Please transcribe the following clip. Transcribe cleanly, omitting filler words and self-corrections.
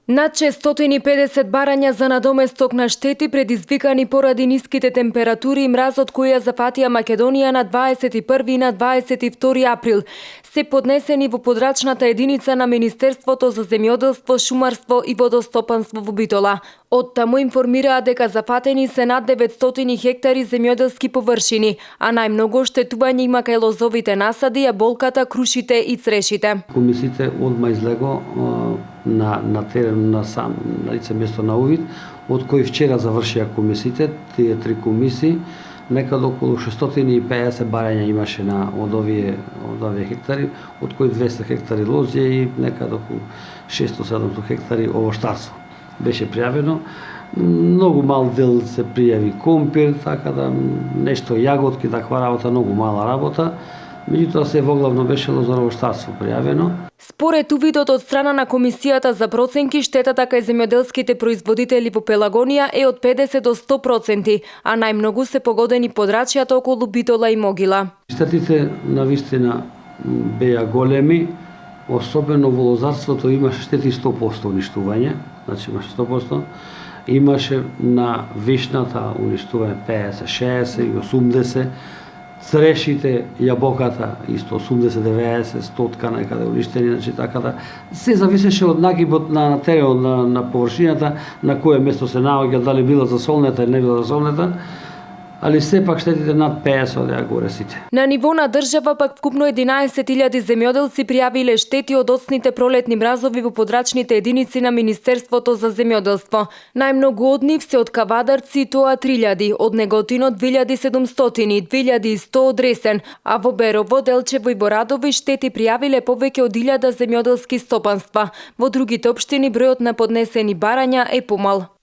Над 650 барања за надоместок на штети предизвикани поради ниските температури и мразот кои ја зафатија Македонија на 21 и на 22 април се поднесени во подрачната единица на Министерството за земјоделство, шумарство и водостопанство во Битола. Од таму информираа дека зафатени се над 900 хектари земјоделски површини, а најмногу оштетување има кај лозовите насади, јаболката, крушите и црешите. Комисиите одма излего на терен на лице место на увид, од кои вчера завршија комисиите, тие три комисии, некаде околу 650 барања имаше од овие хектари, од кои 200 хектари лозје и некаде околу 600-700 хектари овоштарство беше пријавено. Многу мал дел се пријави компир, така да нешто јаготки, таква работа, многу мала работа. Меѓутоа се воглавно беше лозаровоштарство пријавено. Според увидот од страна на Комисијата за проценки, штетата кај земјоделските производители во Пелагонија е од 50 до 100%, а најмногу се погодени подрачјата околу Битола и Могила. Штетите навистина беа големи, особено во лозарството имаше штети 100% уништување, значи имаше 100%. Имаше на вишната уништување 50, 60 и 80%. Црешите, јабоката исто 80-90, 100 некаде уништени, значи така да се зависеше од нагибот на теренот на површината на кое место се наоѓа, дали била засолнета или не била засолнета, али сепак штетите над 50 одеа горе сите. На ниво на држава пак вкупно 11.000 земјоделци пријавиле штети од оцните пролетни мразови во подрачните единици на Министерството за земјоделство. Најмногу од нив се од Кавадарци, тоа 3.000, од Неготино 2.700, 2.100 од Ресен, а во Берово, Делчево и Борадови штети пријавиле повеќе од 1.000 земјоделски стопанства. Во другите општини бројот на поднесени барања е помал.